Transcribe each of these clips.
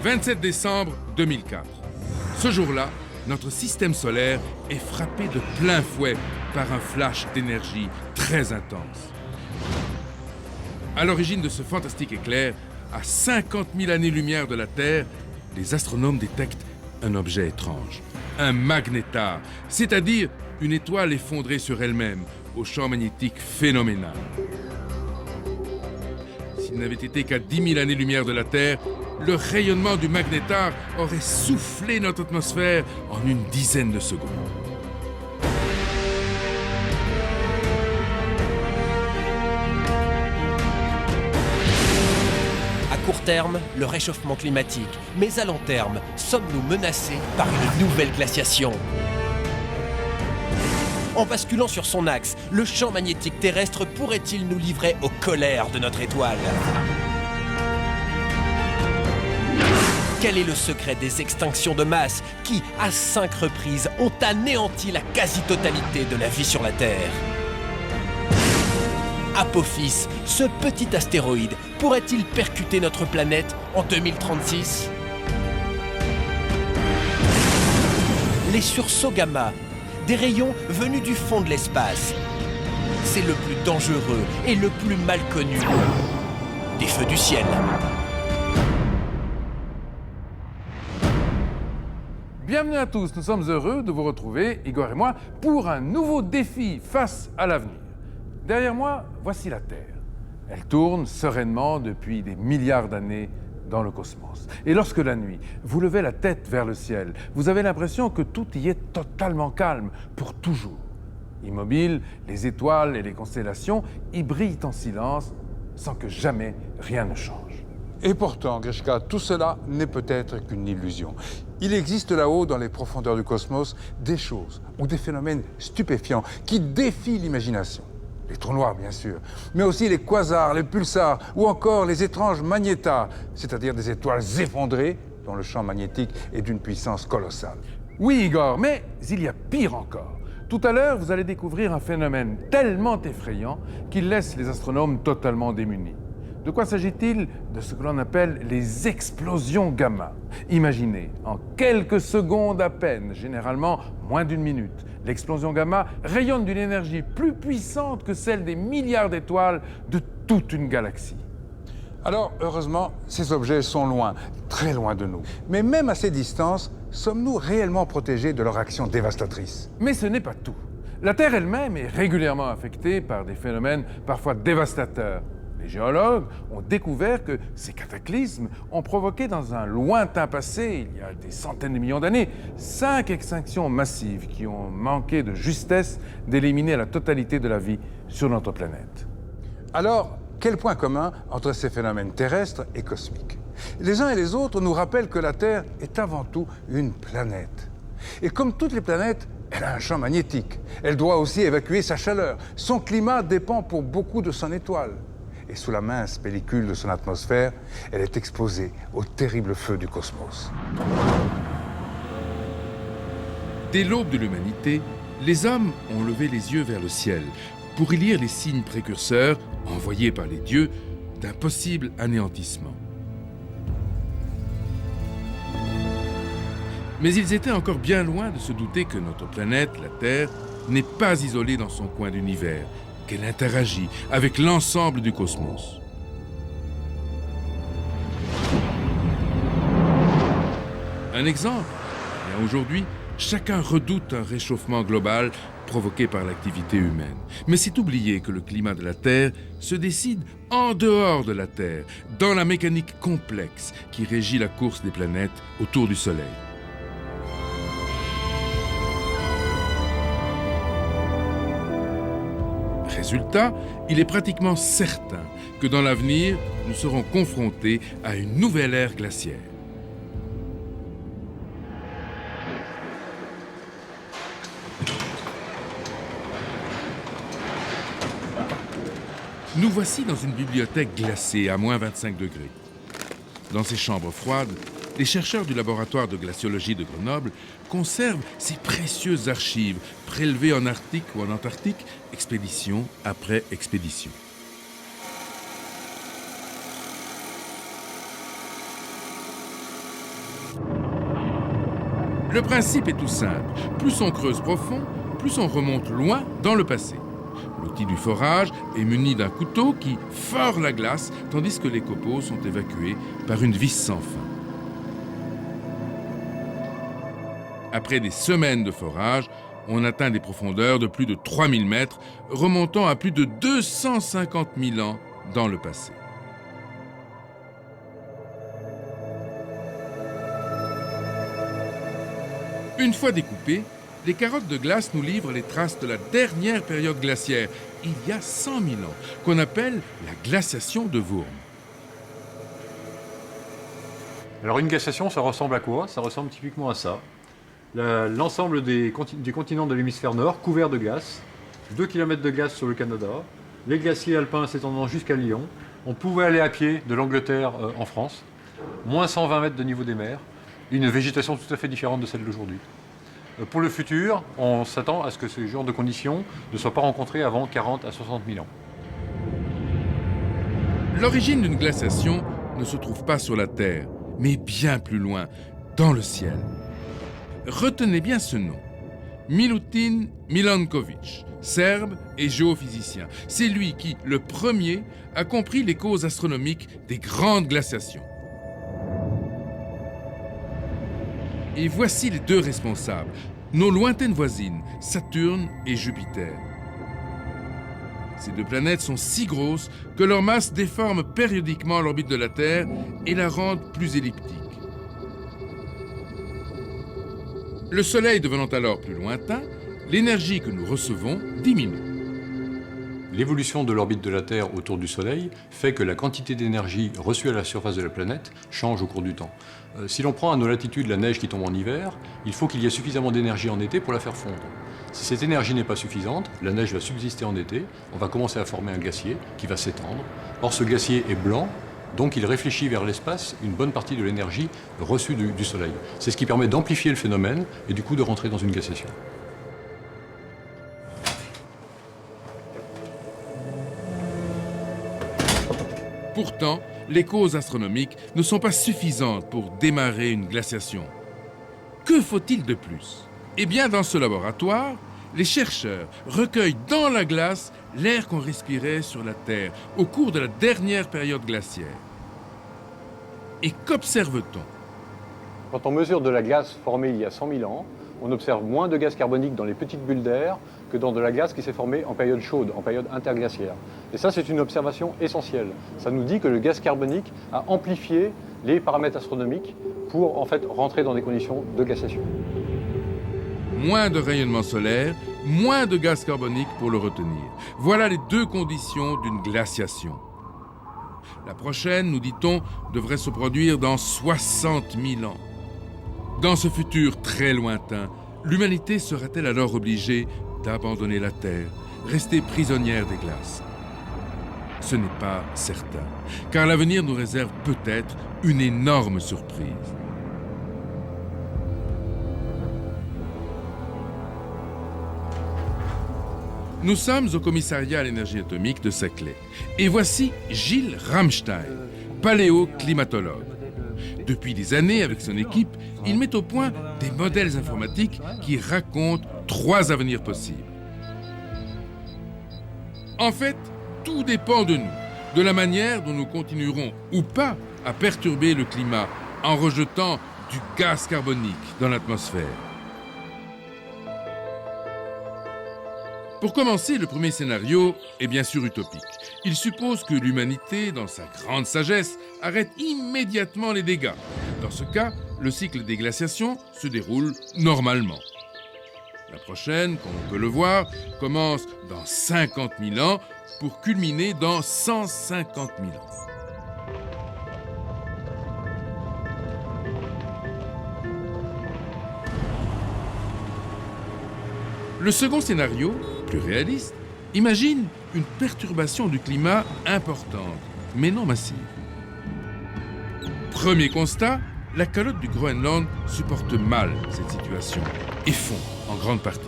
27 décembre 2004. Ce jour-là, notre système solaire est frappé de plein fouet par un flash d'énergie très intense. À l'origine de ce fantastique éclair, à 50 000 années-lumière de la Terre, les astronomes détectent un objet étrange, un magnétar, c'est-à-dire une étoile effondrée sur elle-même, au champ magnétique phénoménal. S'il n'avait été qu'à 10 000 années-lumière de la Terre, le rayonnement du magnétar aurait soufflé notre atmosphère en une dizaine de secondes. À court terme, le réchauffement climatique, mais à long terme, sommes-nous menacés par une nouvelle glaciation ? En basculant sur son axe, le champ magnétique terrestre pourrait-il nous livrer aux colères de notre étoile ? Quel est le secret des extinctions de masse qui, à 5 reprises, ont anéanti la quasi-totalité de la vie sur la Terre ? Apophis, ce petit astéroïde, pourrait-il percuter notre planète en 2036 ? Les sursauts gamma, des rayons venus du fond de l'espace. C'est le plus dangereux et le plus mal connu des feux du ciel. Bienvenue à tous, nous sommes heureux de vous retrouver, Igor et moi, pour un nouveau défi face à l'avenir. Derrière moi, voici la Terre. Elle tourne sereinement depuis des milliards d'années dans le cosmos. Et lorsque la nuit, vous levez la tête vers le ciel, vous avez l'impression que tout y est totalement calme, pour toujours. Immobiles, les étoiles et les constellations y brillent en silence, sans que jamais rien ne change. Et pourtant, Grishka, tout cela n'est peut-être qu'une illusion. Il existe là-haut, dans les profondeurs du cosmos, des choses ou des phénomènes stupéfiants qui défient l'imagination. Les trous noirs, bien sûr, mais aussi les quasars, les pulsars ou encore les étranges magnétars, c'est-à-dire des étoiles effondrées dont le champ magnétique est d'une puissance colossale. Oui, Igor, mais il y a pire encore. Tout à l'heure, vous allez découvrir un phénomène tellement effrayant qu'il laisse les astronomes totalement démunis. De quoi s'agit-il? De ce que l'on appelle les explosions gamma. Imaginez, en quelques secondes à peine, généralement moins d'une minute, l'explosion gamma rayonne d'une énergie plus puissante que celle des milliards d'étoiles de toute une galaxie. Alors, heureusement, ces objets sont loin, très loin de nous. Mais même à ces distances, sommes-nous réellement protégés de leur action dévastatrice? Mais ce n'est pas tout. La Terre elle-même est régulièrement affectée par des phénomènes parfois dévastateurs. Les géologues ont découvert que ces cataclysmes ont provoqué dans un lointain passé, il y a des centaines de millions d'années, 5 extinctions massives qui ont manqué de justesse d'éliminer la totalité de la vie sur notre planète. Alors, quel point commun entre ces phénomènes terrestres et cosmiques? Les uns et les autres nous rappellent que la Terre est avant tout une planète. Et comme toutes les planètes, elle a un champ magnétique. Elle doit aussi évacuer sa chaleur. Son climat dépend pour beaucoup de son étoile. Et sous la mince pellicule de son atmosphère, elle est exposée au terrible feu du cosmos. Dès l'aube de l'humanité, les hommes ont levé les yeux vers le ciel pour y lire les signes précurseurs, envoyés par les dieux, d'un possible anéantissement. Mais ils étaient encore bien loin de se douter que notre planète, la Terre, n'est pas isolée dans son coin d'univers, qu'elle interagit avec l'ensemble du cosmos. Un exemple, bien aujourd'hui, chacun redoute un réchauffement global provoqué par l'activité humaine. Mais c'est oublier que le climat de la Terre se décide en dehors de la Terre, dans la mécanique complexe qui régit la course des planètes autour du Soleil. Résultat, il est pratiquement certain que dans l'avenir, nous serons confrontés à une nouvelle ère glaciaire. Nous voici dans une bibliothèque glacée à moins 25 degrés. Dans ces chambres froides, les chercheurs du laboratoire de glaciologie de Grenoble conservent ces précieuses archives prélevées en Arctique ou en Antarctique, expédition après expédition. Le principe est tout simple. Plus on creuse profond, plus on remonte loin dans le passé. L'outil du forage est muni d'un couteau qui fore la glace, tandis que les copeaux sont évacués par une vis sans fin. Après des semaines de forage, on atteint des profondeurs de plus de 3000 mètres, remontant à plus de 250 000 ans dans le passé. Une fois découpées, les carottes de glace nous livrent les traces de la dernière période glaciaire, il y a 100 000 ans, qu'on appelle la glaciation de Würm. Alors une glaciation, ça ressemble à quoi? Ça ressemble typiquement à ça. L'ensemble du continent de l'hémisphère nord couvert de glace, 2 km de glace sur le Canada, les glaciers alpins s'étendant jusqu'à Lyon. On pouvait aller à pied de l'Angleterre en France, moins 120 mètres de niveau des mers, une végétation tout à fait différente de celle d'aujourd'hui. Pour le futur, on s'attend à ce que ce genre de conditions ne soient pas rencontrées avant 40 à 60 000 ans. L'origine d'une glaciation ne se trouve pas sur la Terre, mais bien plus loin, dans le ciel. Retenez bien ce nom. Milutin Milanković, serbe et géophysicien. C'est lui qui, le premier, a compris les causes astronomiques des grandes glaciations. Et voici les deux responsables, nos lointaines voisines, Saturne et Jupiter. Ces deux planètes sont si grosses que leur masse déforme périodiquement l'orbite de la Terre et la rend plus elliptique. Le Soleil devenant alors plus lointain, l'énergie que nous recevons diminue. L'évolution de l'orbite de la Terre autour du Soleil fait que la quantité d'énergie reçue à la surface de la planète change au cours du temps. Si l'on prend à nos latitudes la neige qui tombe en hiver, il faut qu'il y ait suffisamment d'énergie en été pour la faire fondre. Si cette énergie n'est pas suffisante, la neige va subsister en été, on va commencer à former un glacier qui va s'étendre. Or ce glacier est blanc, donc il réfléchit vers l'espace une bonne partie de l'énergie reçue du Soleil. C'est ce qui permet d'amplifier le phénomène et du coup de rentrer dans une glaciation. Pourtant, les causes astronomiques ne sont pas suffisantes pour démarrer une glaciation. Que faut-il de plus? Eh bien, dans ce laboratoire, les chercheurs recueillent dans la glace l'air qu'on respirait sur la Terre au cours de la dernière période glaciaire. Et qu'observe-t-on? Quand on mesure de la glace formée il y a 100 000 ans, on observe moins de gaz carbonique dans les petites bulles d'air que dans de la glace qui s'est formée en période chaude, en période interglaciaire. Et ça, c'est une observation essentielle. Ça nous dit que le gaz carbonique a amplifié les paramètres astronomiques pour en fait rentrer dans des conditions de glaciation. Moins de rayonnement solaire, moins de gaz carbonique pour le retenir. Voilà les deux conditions d'une glaciation. La prochaine, nous dit-on, devrait se produire dans 60 000 ans. Dans ce futur très lointain, l'humanité sera-t-elle alors obligée d'abandonner la Terre, rester prisonnière des glaces? Ce n'est pas certain, car l'avenir nous réserve peut-être une énorme surprise. Nous sommes au commissariat à l'énergie atomique de Saclay. Et voici Gilles Ramstein, paléoclimatologue. Depuis des années, avec son équipe, il met au point des modèles informatiques qui racontent 3 avenirs possibles. En fait, tout dépend de nous, de la manière dont nous continuerons ou pas à perturber le climat en rejetant du gaz carbonique dans l'atmosphère. Pour commencer, le premier scénario est bien sûr utopique. Il suppose que l'humanité, dans sa grande sagesse, arrête immédiatement les dégâts. Dans ce cas, le cycle des glaciations se déroule normalement. La prochaine, comme on peut le voir, commence dans 50 000 ans pour culminer dans 150 000 ans. Le second scénario, plus réaliste, imagine une perturbation du climat importante, mais non massive. Premier constat, la calotte du Groenland supporte mal cette situation et fond en grande partie.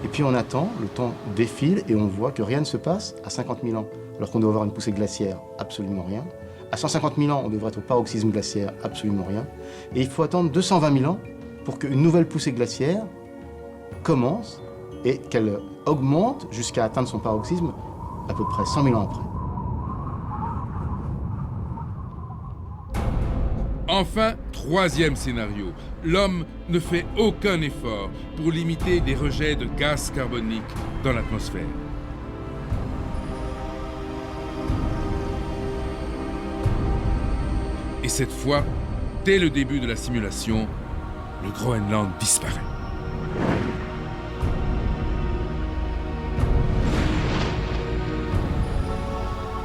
Et puis on attend, le temps défile et on voit que rien ne se passe à 50 000 ans, alors qu'on doit avoir une poussée glaciaire, absolument rien. À 150 000 ans, on devrait être au paroxysme glaciaire, absolument rien. Et il faut attendre 220 000 ans pour qu'une nouvelle poussée glaciaire commence et qu'elle augmente jusqu'à atteindre son paroxysme à peu près 100 000 ans après. Enfin, troisième scénario. L'homme ne fait aucun effort pour limiter les rejets de gaz carbonique dans l'atmosphère. Et cette fois, dès le début de la simulation, le Groenland disparaît.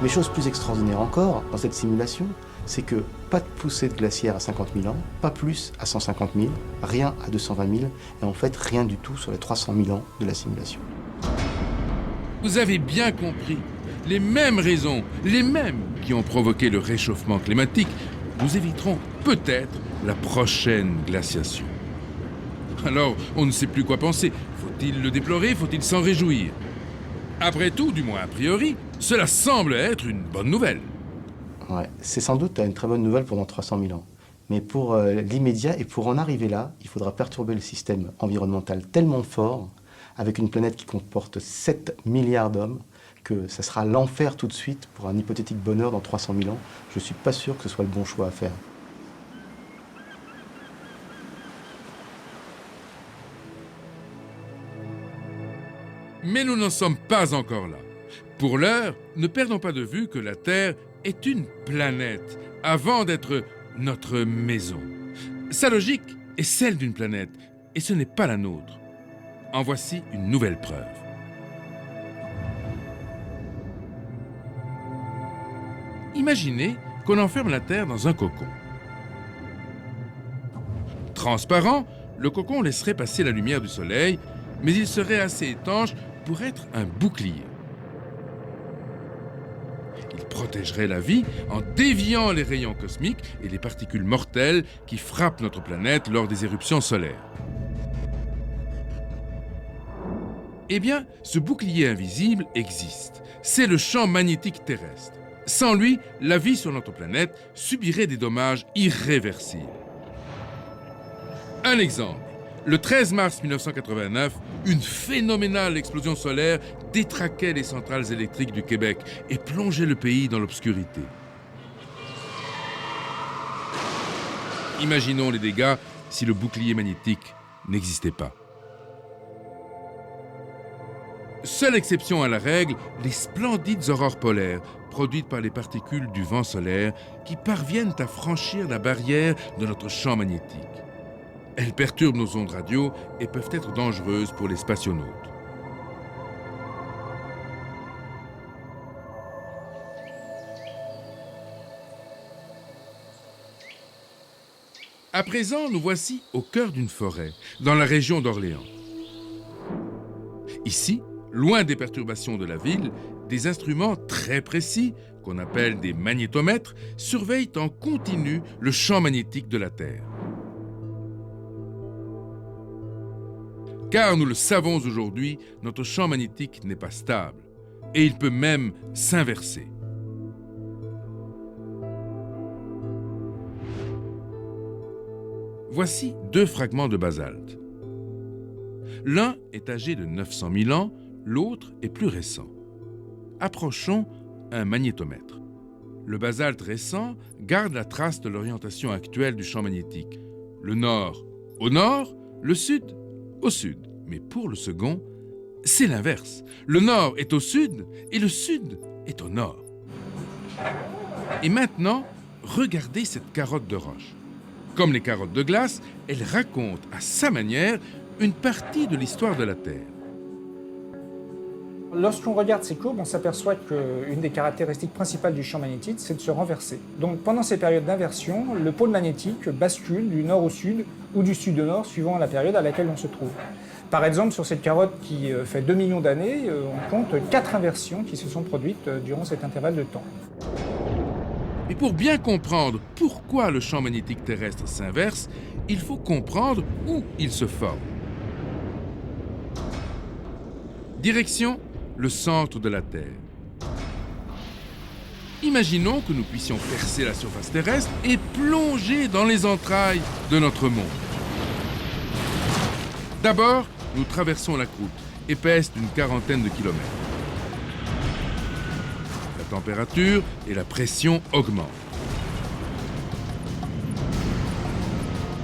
Mais chose plus extraordinaire encore dans cette simulation, c'est que pas de poussée de glaciaire à 50 000 ans, pas plus à 150 000, rien à 220 000, et en fait rien du tout sur les 300 000 ans de la simulation. Vous avez bien compris, les mêmes raisons, les mêmes qui ont provoqué le réchauffement climatique, nous éviterons peut-être la prochaine glaciation. Alors, on ne sait plus quoi penser. Faut-il le déplorer? Faut-il s'en réjouir? Après tout, du moins a priori, cela semble être une bonne nouvelle. Ouais, c'est sans doute une très bonne nouvelle pendant 300 000 ans. Mais pour l'immédiat et pour en arriver là, il faudra perturber le système environnemental tellement fort, avec une planète qui comporte 7 milliards d'hommes, que ça sera l'enfer tout de suite pour un hypothétique bonheur dans 300 000 ans. Je ne suis pas sûr que ce soit le bon choix à faire. Mais nous n'en sommes pas encore là. Pour l'heure, ne perdons pas de vue que la Terre est une planète avant d'être notre maison. Sa logique est celle d'une planète et ce n'est pas la nôtre. En voici une nouvelle preuve. Imaginez qu'on enferme la Terre dans un cocon. Transparent, le cocon laisserait passer la lumière du soleil, mais il serait assez étanche pour être un bouclier. Il protégerait la vie en déviant les rayons cosmiques et les particules mortelles qui frappent notre planète lors des éruptions solaires. Eh bien, ce bouclier invisible existe. C'est le champ magnétique terrestre. Sans lui, la vie sur notre planète subirait des dommages irréversibles. Un exemple. Le 13 mars 1989, une phénoménale explosion solaire détraquait les centrales électriques du Québec et plongeait le pays dans l'obscurité. Imaginons les dégâts si le bouclier magnétique n'existait pas. Seule exception à la règle, les splendides aurores polaires produites par les particules du vent solaire qui parviennent à franchir la barrière de notre champ magnétique. Elles perturbent nos ondes radio et peuvent être dangereuses pour les spationautes. À présent, nous voici au cœur d'une forêt, dans la région d'Orléans. Ici, loin des perturbations de la ville, des instruments très précis, qu'on appelle des magnétomètres, surveillent en continu le champ magnétique de la Terre. Car nous le savons aujourd'hui, notre champ magnétique n'est pas stable et il peut même s'inverser. Voici deux fragments de basalte. L'un est âgé de 900 000 ans, l'autre est plus récent. Approchons un magnétomètre. Le basalte récent garde la trace de l'orientation actuelle du champ magnétique. Le nord au nord, le sud au sud. Mais pour le second, c'est l'inverse. Le nord est au sud et le sud est au nord. Et maintenant, regardez cette carotte de roche. Comme les carottes de glace, elle raconte à sa manière une partie de l'histoire de la Terre. Lorsqu'on regarde ces courbes, on s'aperçoit qu'une des caractéristiques principales du champ magnétique, c'est de se renverser. Donc pendant ces périodes d'inversion, le pôle magnétique bascule du nord au sud ou du sud au nord, suivant la période à laquelle on se trouve. Par exemple, sur cette carotte qui fait 2 millions d'années, on compte 4 inversions qui se sont produites durant cet intervalle de temps. Et pour bien comprendre pourquoi le champ magnétique terrestre s'inverse, il faut comprendre où il se forme. Direction le centre de la Terre. Imaginons que nous puissions percer la surface terrestre et plonger dans les entrailles de notre monde. D'abord, nous traversons la croûte, épaisse d'une quarantaine de kilomètres. La température et la pression augmentent.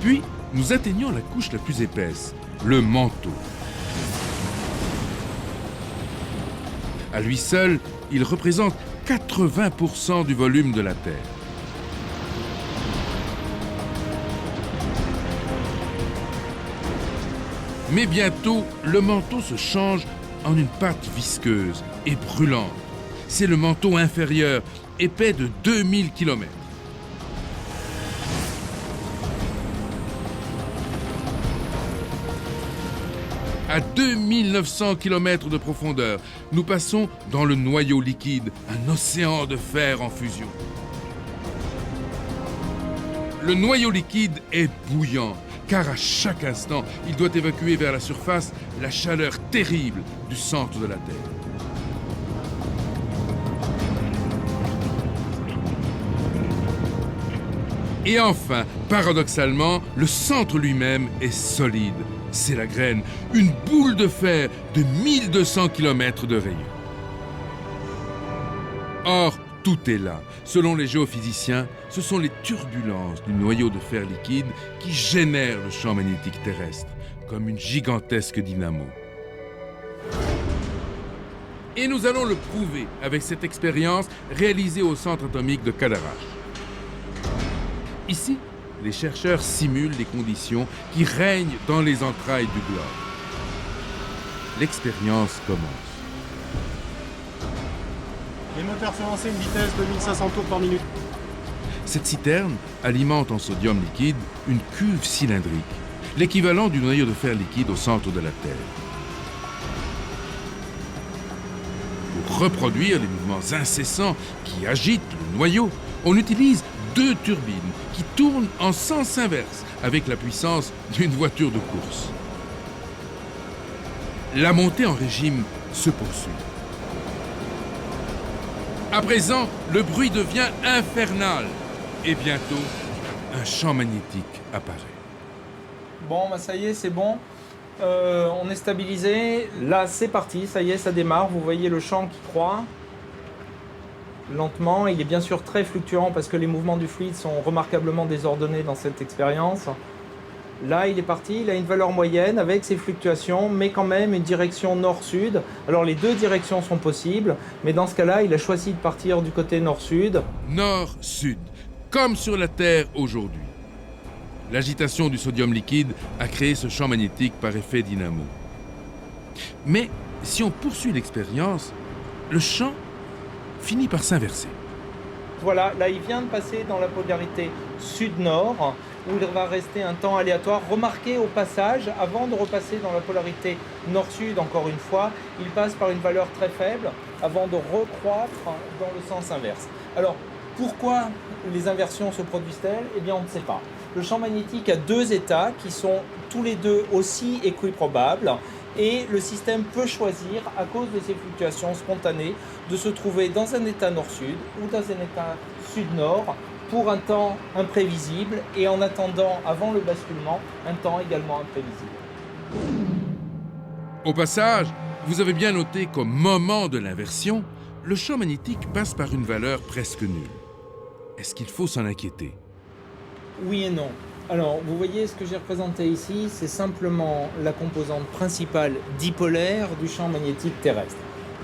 Puis, nous atteignons la couche la plus épaisse, le manteau. À lui seul, il représente 80% du volume de la Terre. Mais bientôt, le manteau se change en une pâte visqueuse et brûlante. C'est le manteau inférieur, épais de 2000 km. À 2900 km de profondeur, nous passons dans le noyau liquide, un océan de fer en fusion. Le noyau liquide est bouillant, car à chaque instant, il doit évacuer vers la surface la chaleur terrible du centre de la Terre. Et enfin, paradoxalement, le centre lui-même est solide. C'est la graine, une boule de fer de 1200 km de rayon. Or, tout est là. Selon les géophysiciens, ce sont les turbulences du noyau de fer liquide qui génèrent le champ magnétique terrestre, comme une gigantesque dynamo. Et nous allons le prouver avec cette expérience réalisée au centre atomique de Cadarache. Ici, les chercheurs simulent les conditions qui règnent dans les entrailles du globe. L'expérience commence. Les moteurs sont lancés à une vitesse de 1500 tours par minute. Cette citerne alimente en sodium liquide une cuve cylindrique, l'équivalent du noyau de fer liquide au centre de la Terre. Pour reproduire les mouvements incessants qui agitent le noyau, on utilise 2 turbines qui tournent en sens inverse avec la puissance d'une voiture de course. La montée en régime se poursuit. À présent, le bruit devient infernal et bientôt, un champ magnétique apparaît. Bon, bah ça y est, c'est bon. On est stabilisé. Là, c'est parti, ça y est, ça démarre. Vous voyez le champ qui croît. Lentement, il est bien sûr très fluctuant parce que les mouvements du fluide sont remarquablement désordonnés dans cette expérience. Là, il est parti, il a une valeur moyenne avec ses fluctuations, mais quand même une direction nord-sud. Alors les 2 directions sont possibles, mais dans ce cas-là, il a choisi de partir du côté nord-sud. Nord-sud, comme sur la Terre aujourd'hui. L'agitation du sodium liquide a créé ce champ magnétique par effet dynamo. Mais si on poursuit l'expérience, le champ finit par s'inverser. Voilà, là il vient de passer dans la polarité sud-nord, où il va rester un temps aléatoire. Remarquez au passage, avant de repasser dans la polarité nord-sud, encore une fois, il passe par une valeur très faible, avant de recroître dans le sens inverse. Alors, pourquoi les inversions se produisent-elles? Eh bien, on ne sait pas. Le champ magnétique a 2 états qui sont tous les 2 aussi équiprobables. Et le système peut choisir, à cause de ces fluctuations spontanées, de se trouver dans un état nord-sud ou dans un état sud-nord pour un temps imprévisible et en attendant, avant le basculement, un temps également imprévisible. Au passage, vous avez bien noté qu'au moment de l'inversion, le champ magnétique passe par une valeur presque nulle. Est-ce qu'il faut s'en inquiéter? Oui et non. Alors, vous voyez, ce que j'ai représenté ici, c'est simplement la composante principale dipolaire du champ magnétique terrestre.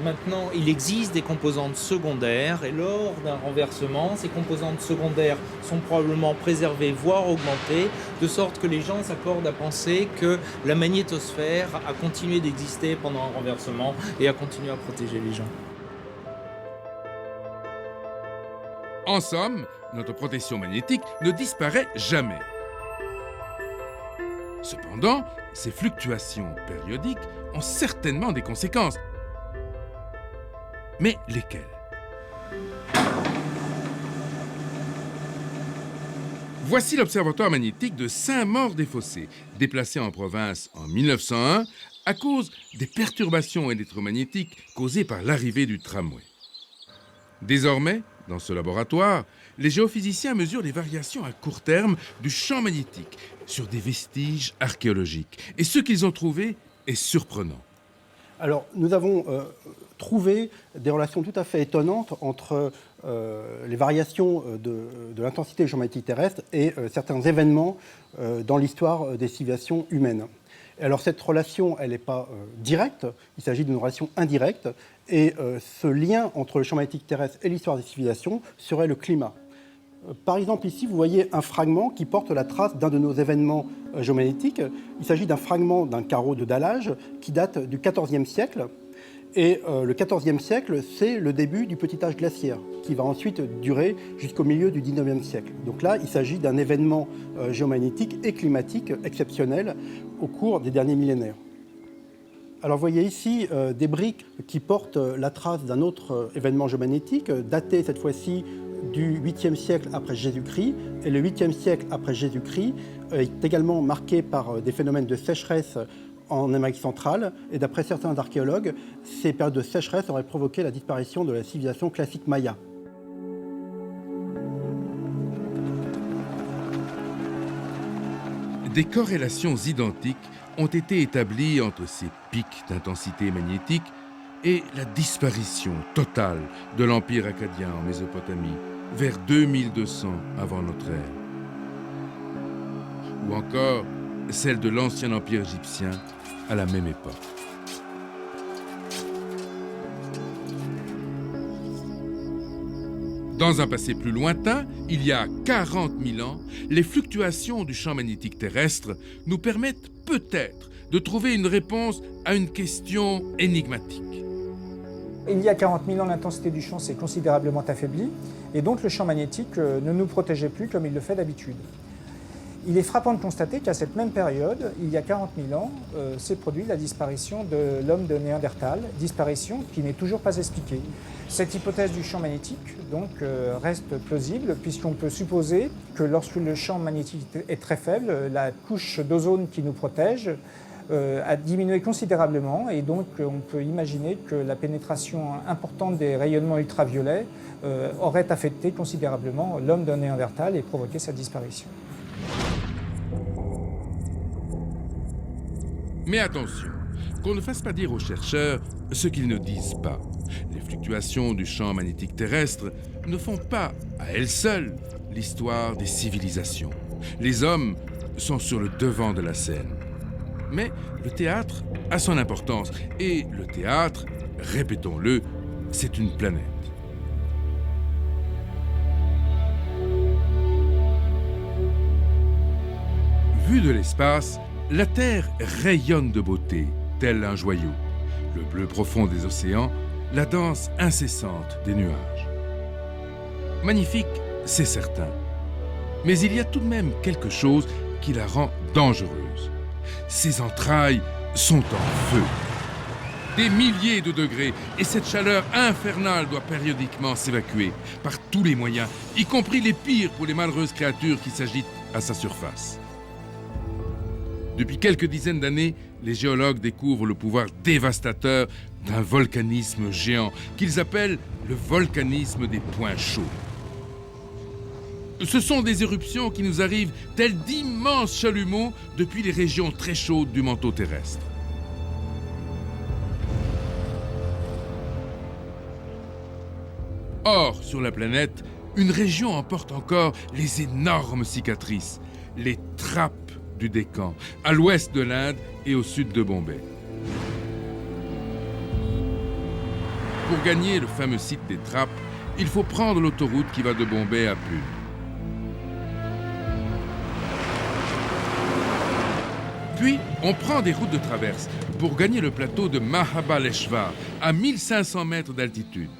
Maintenant, il existe des composantes secondaires et lors d'un renversement, ces composantes secondaires sont probablement préservées, voire augmentées, de sorte que les gens s'accordent à penser que la magnétosphère a continué d'exister pendant un renversement et a continué à protéger les gens. En somme, notre protection magnétique ne disparaît jamais. Cependant, ces fluctuations périodiques ont certainement des conséquences. Mais lesquelles? Voici l'observatoire magnétique de Saint-Maur-des-Fossés, déplacé en province en 1901 à cause des perturbations électromagnétiques causées par l'arrivée du tramway. Désormais, dans ce laboratoire, les géophysiciens mesurent les variations à court terme du champ magnétique sur des vestiges archéologiques. Et ce qu'ils ont trouvé est surprenant. Alors, nous avons trouvé des relations tout à fait étonnantes entre les variations de l'intensité du champ magnétique terrestre et certains événements dans l'histoire des civilisations humaines. Alors, cette relation, elle n'est pas directe, il s'agit d'une relation indirecte, et ce lien entre le champ magnétique terrestre et l'histoire des civilisations serait le climat. Par exemple, ici, vous voyez un fragment qui porte la trace d'un de nos événements géomagnétiques. Il s'agit d'un fragment d'un carreau de dallage qui date du XIVe siècle. Et le XIVe siècle, c'est le début du petit âge glaciaire, qui va ensuite durer jusqu'au milieu du XIXe siècle. Donc là, il s'agit d'un événement géomagnétique et climatique exceptionnel au cours des derniers millénaires. Alors vous voyez ici des briques qui portent la trace d'un autre événement géomagnétique, daté cette fois-ci du 8e siècle après Jésus-Christ. Et le 8e siècle après Jésus-Christ est également marqué par des phénomènes de sécheresse en Amérique centrale. Et d'après certains archéologues, ces périodes de sécheresse auraient provoqué la disparition de la civilisation classique maya. Des corrélations identiques ont été établies entre ces pics d'intensité magnétique et la disparition totale de l'Empire akkadien en Mésopotamie vers 2200 avant notre ère. Ou encore celle de l'ancien Empire égyptien à la même époque. Dans un passé plus lointain, il y a 40 000 ans, les fluctuations du champ magnétique terrestre nous permettent peut-être de trouver une réponse à une question énigmatique. Il y a 40 000 ans, l'intensité du champ s'est considérablement affaiblie et donc le champ magnétique ne nous protégeait plus comme il le fait d'habitude. Il est frappant de constater qu'à cette même période, il y a 40 000 ans, s'est produite la disparition de l'homme de Néandertal, disparition qui n'est toujours pas expliquée. Cette hypothèse du champ magnétique donc, reste plausible puisqu'on peut supposer que lorsque le champ magnétique est très faible, la couche d'ozone qui nous protège a diminué considérablement et donc on peut imaginer que la pénétration importante des rayonnements ultraviolets aurait affecté considérablement l'homme de Néandertal et provoqué sa disparition. Mais attention, qu'on ne fasse pas dire aux chercheurs ce qu'ils ne disent pas. Les fluctuations du champ magnétique terrestre ne font pas, à elles seules, l'histoire des civilisations. Les hommes sont sur le devant de la scène. Mais le théâtre a son importance. Et le théâtre, répétons-le, c'est une planète. Vue de l'espace, la Terre rayonne de beauté, tel un joyau. Le bleu profond des océans, la danse incessante des nuages. Magnifique, c'est certain. Mais il y a tout de même quelque chose qui la rend dangereuse. Ses entrailles sont en feu. Des milliers de degrés, et cette chaleur infernale doit périodiquement s'évacuer par tous les moyens, y compris les pires pour les malheureuses créatures qui s'agitent à sa surface. Depuis quelques dizaines d'années, les géologues découvrent le pouvoir dévastateur d'un volcanisme géant qu'ils appellent le volcanisme des points chauds. Ce sont des éruptions qui nous arrivent tels d'immenses chalumeaux depuis les régions très chaudes du manteau terrestre. Or, sur la planète, une région emporte encore les énormes cicatrices, les trappes du Décan, à l'ouest de l'Inde et au sud de Bombay. Pour gagner le fameux site des trappes, il faut prendre l'autoroute qui va de Bombay à Pune. Puis, on prend des routes de traverse pour gagner le plateau de Mahabaleshwar, à 1500 mètres d'altitude.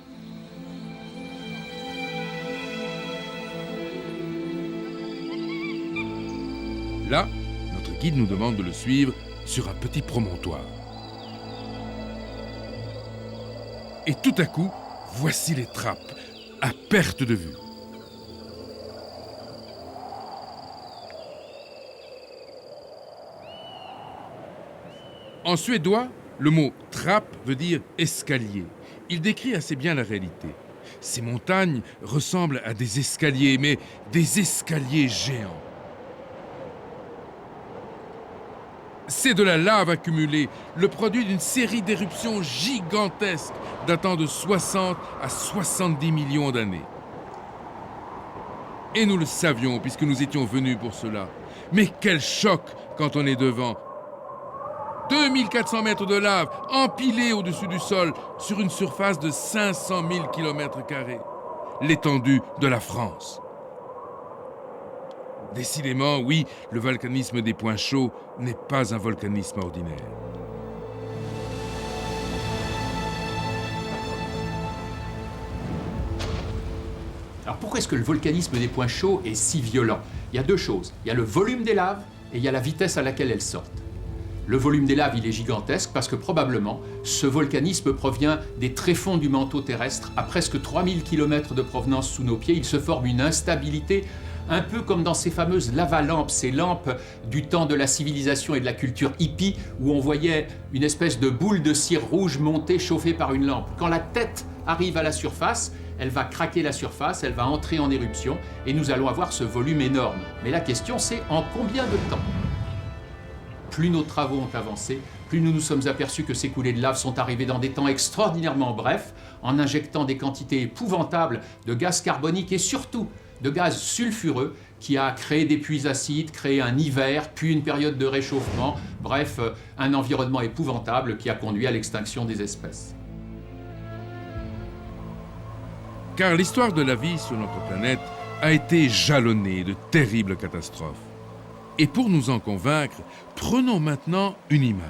Là, notre guide nous demande de le suivre sur un petit promontoire. Et tout à coup, voici les trappes, à perte de vue. En suédois, le mot « trappe » veut dire « escalier ». Il décrit assez bien la réalité. Ces montagnes ressemblent à des escaliers, mais des escaliers géants. C'est de la lave accumulée, le produit d'une série d'éruptions gigantesques datant de 60 à 70 millions d'années. Et nous le savions puisque nous étions venus pour cela. Mais quel choc quand on est devant 2400 mètres de lave empilés au-dessus du sol sur une surface de 500 000 km², l'étendue de la France. Décidément, oui, le volcanisme des points chauds n'est pas un volcanisme ordinaire. Alors pourquoi est-ce que le volcanisme des points chauds est si violent? Il y a deux choses. Il y a le volume des laves et il y a la vitesse à laquelle elles sortent. Le volume des laves, il est gigantesque parce que probablement ce volcanisme provient des tréfonds du manteau terrestre. À presque 3000 km de provenance sous nos pieds, il se forme une instabilité, un peu comme dans ces fameuses lavalampes, ces lampes du temps de la civilisation et de la culture hippie, où on voyait une espèce de boule de cire rouge monter chauffée par une lampe. Quand la tête arrive à la surface, elle va craquer la surface, elle va entrer en éruption, et nous allons avoir ce volume énorme. Mais la question, c'est en combien de temps? Plus nos travaux ont avancé, plus nous nous sommes aperçus que ces coulées de lave sont arrivées dans des temps extraordinairement brefs, en injectant des quantités épouvantables de gaz carbonique et surtout de gaz sulfureux qui a créé des puits acides, créé un hiver, puis une période de réchauffement, bref, un environnement épouvantable qui a conduit à l'extinction des espèces. Car l'histoire de la vie sur notre planète a été jalonnée de terribles catastrophes. Et pour nous en convaincre, prenons maintenant une image.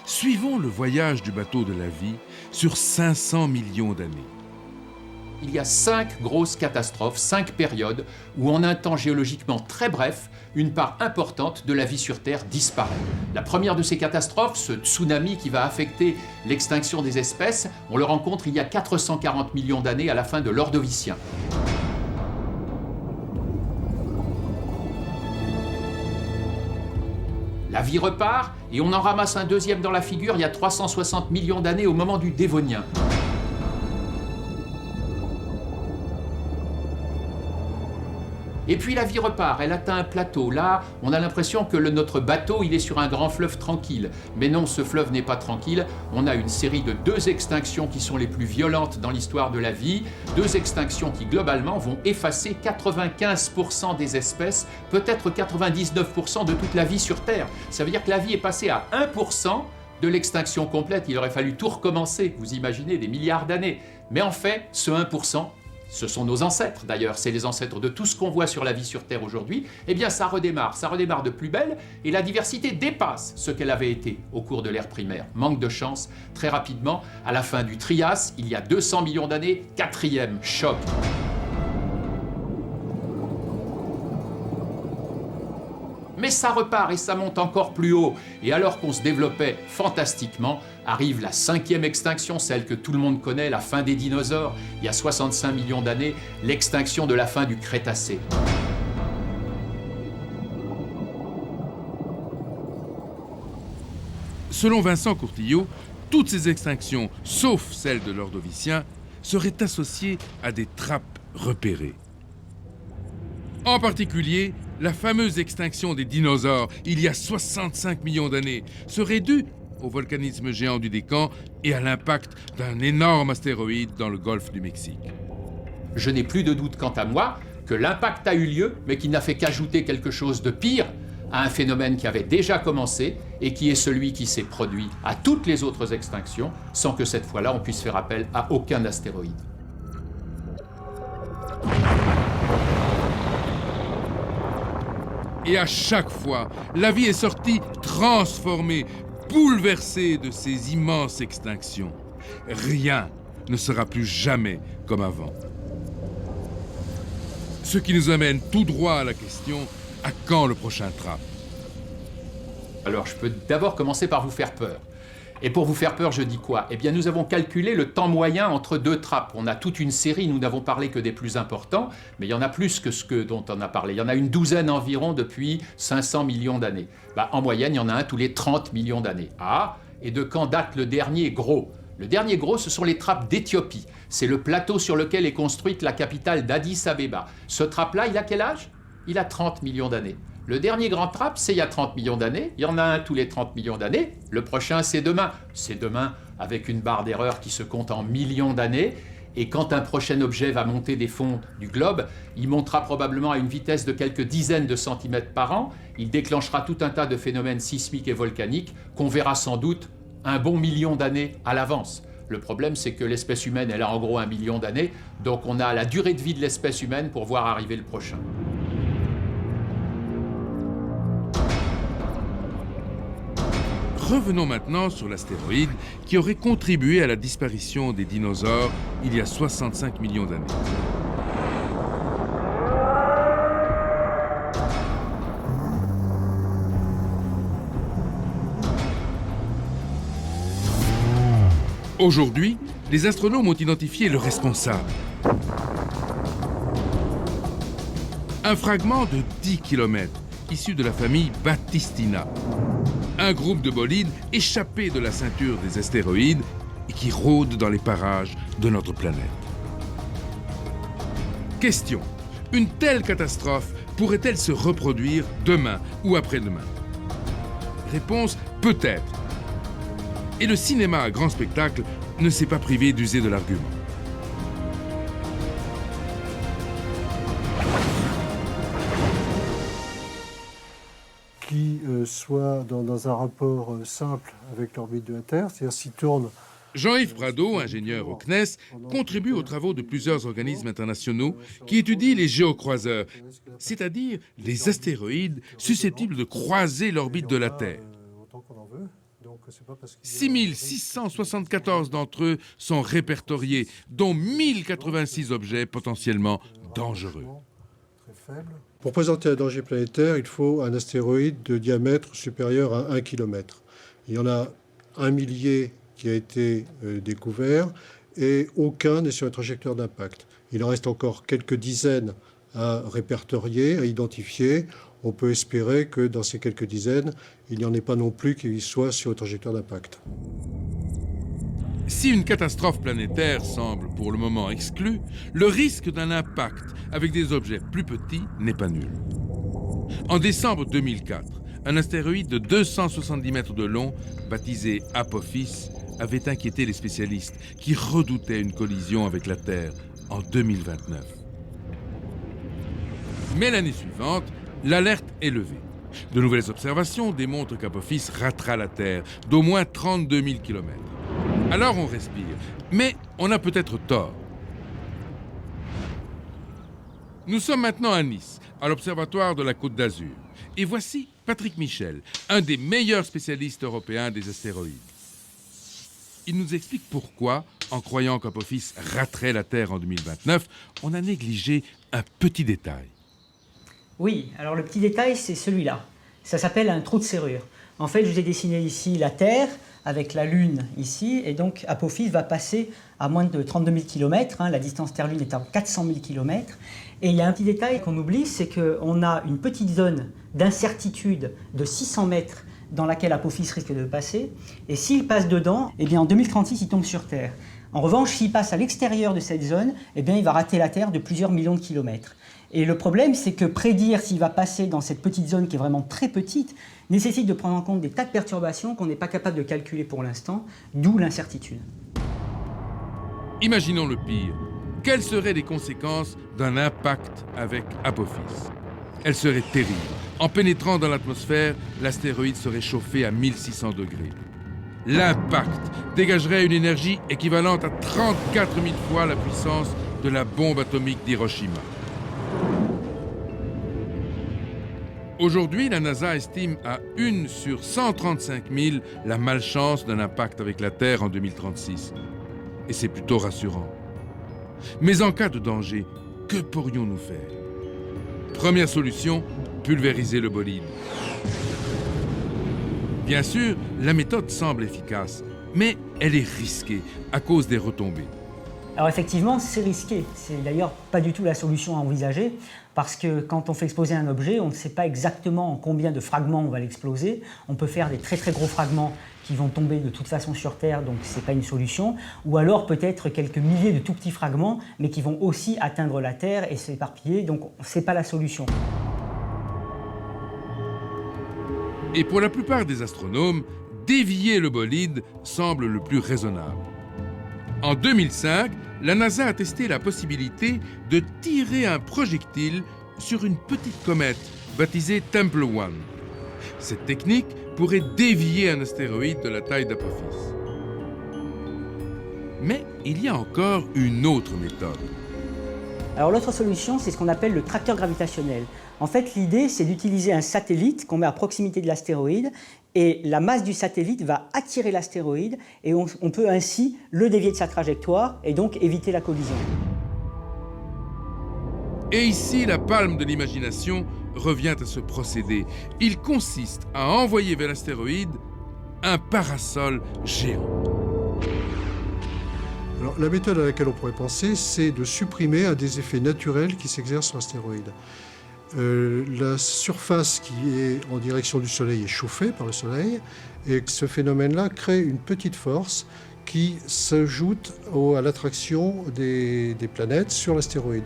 Suivons le voyage du bateau de la vie sur 500 millions d'années. Il y a 5 grosses catastrophes, 5 périodes où en un temps géologiquement très bref, une part importante de la vie sur Terre disparaît. La première de ces catastrophes, ce tsunami qui va affecter l'extinction des espèces, on le rencontre il y a 440 millions d'années à la fin de l'Ordovicien. La vie repart et on en ramasse un deuxième dans la figure il y a 360 millions d'années au moment du Dévonien. Et puis la vie repart, elle atteint un plateau. Là, on a l'impression que notre bateau, il est sur un grand fleuve tranquille. Mais non, ce fleuve n'est pas tranquille. On a une série de 2 extinctions qui sont les plus violentes dans l'histoire de la vie. 2 extinctions qui, globalement, vont effacer 95% des espèces, peut-être 99% de toute la vie sur Terre. Ça veut dire que la vie est passée à 1% de l'extinction complète. Il aurait fallu tout recommencer, vous imaginez, des milliards d'années. Mais en fait, ce 1%, ce sont nos ancêtres d'ailleurs, c'est les ancêtres de tout ce qu'on voit sur la vie sur Terre aujourd'hui, eh bien ça redémarre de plus belle et la diversité dépasse ce qu'elle avait été au cours de l'ère primaire. Manque de chance, très rapidement, à la fin du Trias, il y a 200 millions d'années, 4e choc. Mais ça repart et ça monte encore plus haut. Et alors qu'on se développait fantastiquement, arrive la 5e extinction, celle que tout le monde connaît, la fin des dinosaures. Il y a 65 millions d'années, l'extinction de la fin du Crétacé. Selon Vincent Courtillot, toutes ces extinctions, sauf celle de l'Ordovicien, seraient associées à des trappes repérées. En particulier, la fameuse extinction des dinosaures, il y a 65 millions d'années, serait due au volcanisme géant du Décan et à l'impact d'un énorme astéroïde dans le golfe du Mexique. Je n'ai plus de doute quant à moi que l'impact a eu lieu, mais qu'il n'a fait qu'ajouter quelque chose de pire à un phénomène qui avait déjà commencé et qui est celui qui s'est produit à toutes les autres extinctions, sans que cette fois-là on puisse faire appel à aucun astéroïde. Et à chaque fois, la vie est sortie transformée, bouleversée de ces immenses extinctions. Rien ne sera plus jamais comme avant. Ce qui nous amène tout droit à la question, à quand le prochain trap? Alors je peux d'abord commencer par vous faire peur. Et pour vous faire peur, je dis quoi? Eh bien, nous avons calculé le temps moyen entre 2 trappes. On a toute une série, nous n'avons parlé que des plus importants, mais il y en a plus que ce dont on a parlé. Il y en a une douzaine environ depuis 500 millions d'années. En moyenne, il y en a un tous les 30 millions d'années. Ah, et de quand date le dernier gros? Le dernier gros, ce sont les trappes d'Éthiopie. C'est le plateau sur lequel est construite la capitale d'Addis Abeba. Ce trappe-là, il a quel âge? Il a 30 millions d'années. Le dernier grand trap, c'est il y a 30 millions d'années. Il y en a un tous les 30 millions d'années. Le prochain, c'est demain. C'est demain avec une barre d'erreur qui se compte en millions d'années. Et quand un prochain objet va monter des fonds du globe, il montera probablement à une vitesse de quelques dizaines de centimètres par an. Il déclenchera tout un tas de phénomènes sismiques et volcaniques qu'on verra sans doute un bon million d'années à l'avance. Le problème, c'est que l'espèce humaine, elle a en gros 1 million d'années. Donc on a la durée de vie de l'espèce humaine pour voir arriver le prochain. Revenons maintenant sur l'astéroïde qui aurait contribué à la disparition des dinosaures il y a 65 millions d'années. Aujourd'hui, les astronomes ont identifié le responsable. Un fragment de 10 km, issu de la famille Battistina. Un groupe de bolides échappés de la ceinture des astéroïdes et qui rôdent dans les parages de notre planète. Question. Une telle catastrophe pourrait-elle se reproduire demain ou après-demain? Réponse, peut-être. Et le cinéma à grand spectacle ne s'est pas privé d'user de l'argument. Qui soit dans un rapport simple avec l'orbite de la Terre, c'est-à-dire s'il tourne... Jean-Yves Prado, ingénieur au CNES, contribue aux travaux de plusieurs organismes internationaux qui étudient les géocroiseurs, c'est-à-dire les astéroïdes susceptibles de croiser l'orbite de la Terre. 6674 d'entre eux sont répertoriés, dont 1086 objets potentiellement dangereux. Pour présenter un danger planétaire, il faut un astéroïde de diamètre supérieur à 1 km. Il y en a 1 millier qui a été découvert et aucun n'est sur une trajectoire d'impact. Il en reste encore quelques dizaines à répertorier, à identifier. On peut espérer que dans ces quelques dizaines, il n'y en ait pas non plus qui soient sur une trajectoire d'impact. Si une catastrophe planétaire semble pour le moment exclue, le risque d'un impact avec des objets plus petits n'est pas nul. En décembre 2004, un astéroïde de 270 mètres de long, baptisé Apophis, avait inquiété les spécialistes qui redoutaient une collision avec la Terre en 2029. Mais l'année suivante, l'alerte est levée. De nouvelles observations démontrent qu'Apophis ratera la Terre d'au moins 32 000 km. Alors on respire, mais on a peut-être tort. Nous sommes maintenant à Nice, à l'Observatoire de la Côte d'Azur. Et voici Patrick Michel, un des meilleurs spécialistes européens des astéroïdes. Il nous explique pourquoi, en croyant qu'Apophis raterait la Terre en 2029, on a négligé un petit détail. Oui, alors le petit détail, c'est celui-là. Ça s'appelle un trou de serrure. En fait, je vous ai dessiné ici la Terre, avec la Lune ici, et donc Apophis va passer à moins de 32 000 km, la distance Terre-Lune est à 400 000 km, et il y a un petit détail qu'on oublie, c'est qu'on a une petite zone d'incertitude de 600 mètres dans laquelle Apophis risque de passer, et s'il passe dedans, eh bien en 2036, il tombe sur Terre. En revanche, s'il passe à l'extérieur de cette zone, eh bien il va rater la Terre de plusieurs millions de kilomètres. Et le problème, c'est que prédire s'il va passer dans cette petite zone qui est vraiment très petite nécessite de prendre en compte des tas de perturbations qu'on n'est pas capable de calculer pour l'instant, d'où l'incertitude. Imaginons le pire. Quelles seraient les conséquences d'un impact avec Apophis? Elles seraient terribles. En pénétrant dans l'atmosphère, l'astéroïde serait chauffé à 1600 degrés. L'impact dégagerait une énergie équivalente à 34 000 fois la puissance de la bombe atomique d'Hiroshima. Aujourd'hui, la NASA estime à 1 sur 135 000 la malchance d'un impact avec la Terre en 2036. Et c'est plutôt rassurant. Mais en cas de danger, que pourrions-nous faire? Première solution, pulvériser le bolide. Bien sûr, la méthode semble efficace, mais elle est risquée à cause des retombées. Alors effectivement, c'est risqué. C'est d'ailleurs pas du tout la solution à envisager, parce que quand on fait exploser un objet, on ne sait pas exactement en combien de fragments on va l'exploser. On peut faire des très très gros fragments qui vont tomber de toute façon sur Terre, donc ce n'est pas une solution. Ou alors peut-être quelques milliers de tout petits fragments, mais qui vont aussi atteindre la Terre et s'éparpiller, donc ce n'est pas la solution. Et pour la plupart des astronomes, dévier le bolide semble le plus raisonnable. En 2005, la NASA a testé la possibilité de tirer un projectile sur une petite comète baptisée Temple 1. Cette technique pourrait dévier un astéroïde de la taille d'Apophis. Mais il y a encore une autre méthode. Alors l'autre solution, c'est ce qu'on appelle le tracteur gravitationnel. En fait, l'idée, c'est d'utiliser un satellite qu'on met à proximité de l'astéroïde et la masse du satellite va attirer l'astéroïde et on peut ainsi le dévier de sa trajectoire et donc éviter la collision. Et ici, la palme de l'imagination revient à ce procédé. Il consiste à envoyer vers l'astéroïde un parasol géant. Alors, la méthode à laquelle on pourrait penser, c'est de supprimer un des effets naturels qui s'exercent sur l'astéroïde. La surface qui est en direction du Soleil est chauffée par le Soleil, et ce phénomène-là crée une petite force qui s'ajoute à l'attraction des planètes sur l'astéroïde.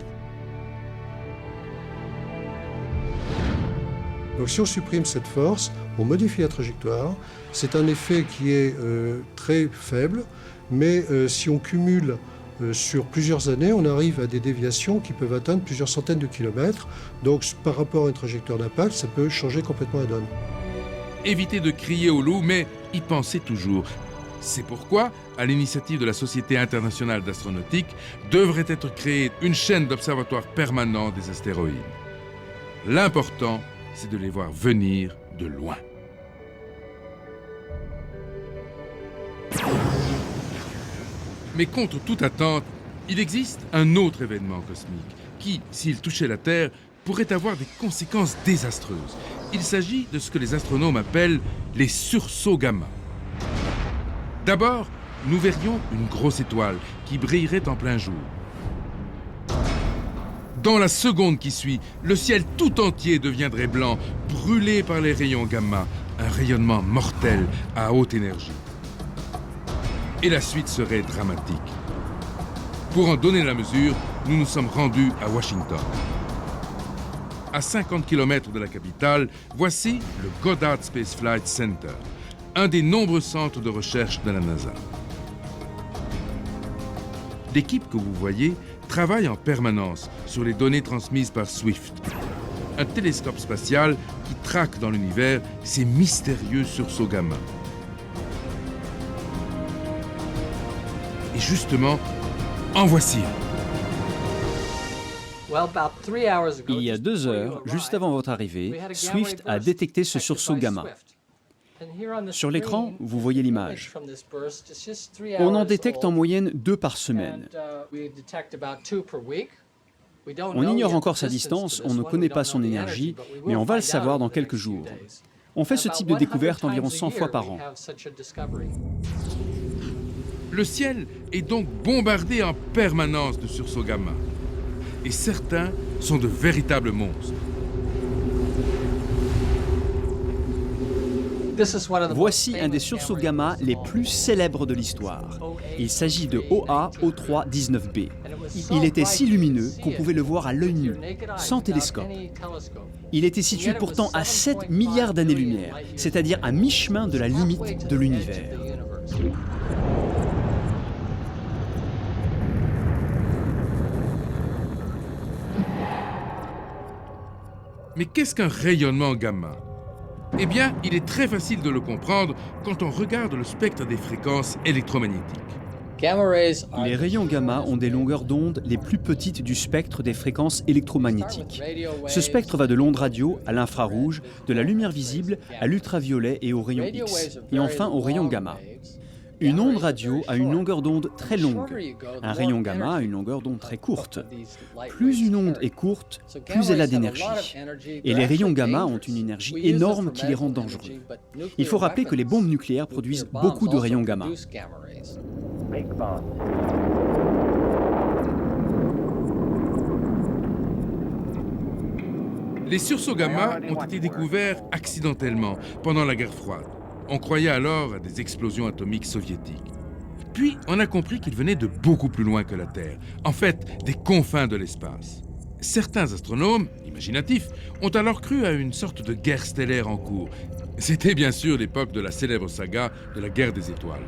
Donc si on supprime cette force, on modifie la trajectoire. C'est un effet qui est très faible, mais si on cumule sur plusieurs années, on arrive à des déviations qui peuvent atteindre plusieurs centaines de kilomètres. Donc par rapport à une trajectoire d'impact, ça peut changer complètement la donne. Évitez de crier au loup, mais y pensez toujours. C'est pourquoi, à l'initiative de la Société internationale d'astronautique, devrait être créée une chaîne d'observatoires permanents des astéroïdes. L'important, c'est de les voir venir de loin. Mais contre toute attente, il existe un autre événement cosmique qui, s'il touchait la Terre, pourrait avoir des conséquences désastreuses. Il s'agit de ce que les astronomes appellent les sursauts gamma. D'abord, nous verrions une grosse étoile qui brillerait en plein jour. Dans la seconde qui suit, le ciel tout entier deviendrait blanc, brûlé par les rayons gamma, un rayonnement mortel à haute énergie. Et la suite serait dramatique. Pour en donner la mesure, nous nous sommes rendus à Washington. À 50 km de la capitale, voici le Goddard Space Flight Center, un des nombreux centres de recherche de la NASA. L'équipe que vous voyez travaille en permanence sur les données transmises par SWIFT, un télescope spatial qui traque dans l'univers ces mystérieux sursauts gamma. Et justement, en voici un. Il y a 2 heures, juste avant votre arrivée, Swift a détecté ce sursaut gamma. Sur l'écran, vous voyez l'image. On en détecte en moyenne 2 par semaine. On ignore encore sa distance, on ne connaît pas son énergie, mais on va le savoir dans quelques jours. On fait ce type de découverte environ 100 fois par an. Le ciel est donc bombardé en permanence de sursauts gamma. Et certains sont de véritables monstres. Voici un des sursauts gamma les plus célèbres de l'histoire. Il s'agit de OA O3-19b. Il était si lumineux qu'on pouvait le voir à l'œil nu, sans télescope. Il était situé pourtant à 7 milliards d'années-lumière, c'est-à-dire à mi-chemin de la limite de l'univers. Mais qu'est-ce qu'un rayonnement gamma? Eh bien, il est très facile de le comprendre quand on regarde le spectre des fréquences électromagnétiques. Les rayons gamma ont des longueurs d'onde les plus petites du spectre des fréquences électromagnétiques. Ce spectre va de l'onde radio à l'infrarouge, de la lumière visible à l'ultraviolet et aux rayons X, et enfin aux rayons gamma. Une onde radio a une longueur d'onde très longue. Un rayon gamma a une longueur d'onde très courte. Plus une onde est courte, plus elle a d'énergie. Et les rayons gamma ont une énergie énorme qui les rend dangereux. Il faut rappeler que les bombes nucléaires produisent beaucoup de rayons gamma. Les sursauts gamma ont été découverts accidentellement pendant la guerre froide. On croyait alors à des explosions atomiques soviétiques. Puis, on a compris qu'ils venaient de beaucoup plus loin que la Terre, en fait, des confins de l'espace. Certains astronomes, imaginatifs, ont alors cru à une sorte de guerre stellaire en cours. C'était bien sûr l'époque de la célèbre saga de la guerre des étoiles.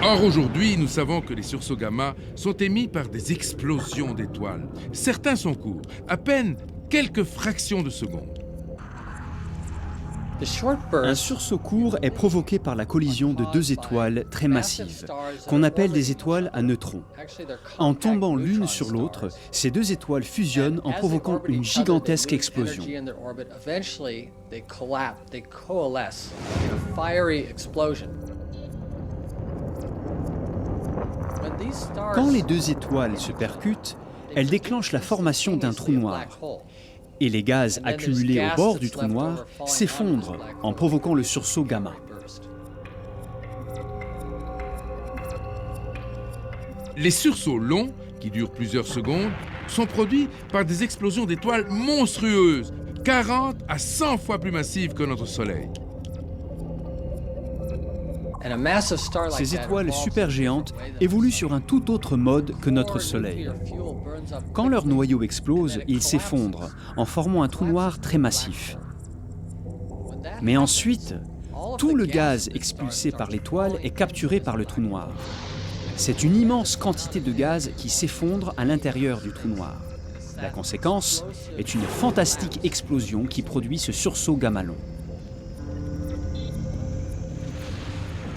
Or aujourd'hui, nous savons que les sursauts gamma sont émis par des explosions d'étoiles. Certains sont courts, à peine quelques fractions de seconde. Un sursaut court est provoqué par la collision de deux étoiles très massives, qu'on appelle des étoiles à neutrons. En tombant l'une sur l'autre, ces deux étoiles fusionnent en provoquant une gigantesque explosion. Quand les deux étoiles se percutent, elles déclenchent la formation d'un trou noir. Et les gaz accumulés au bord du trou noir s'effondrent en provoquant le sursaut gamma. Les sursauts longs, qui durent plusieurs secondes, sont produits par des explosions d'étoiles monstrueuses, 40 à 100 fois plus massives que notre Soleil. Ces étoiles supergéantes évoluent sur un tout autre mode que notre Soleil. Quand leur noyau explose, ils s'effondrent en formant un trou noir très massif. Mais ensuite, tout le gaz expulsé par l'étoile est capturé par le trou noir. C'est une immense quantité de gaz qui s'effondre à l'intérieur du trou noir. La conséquence est une fantastique explosion qui produit ce sursaut gamma long.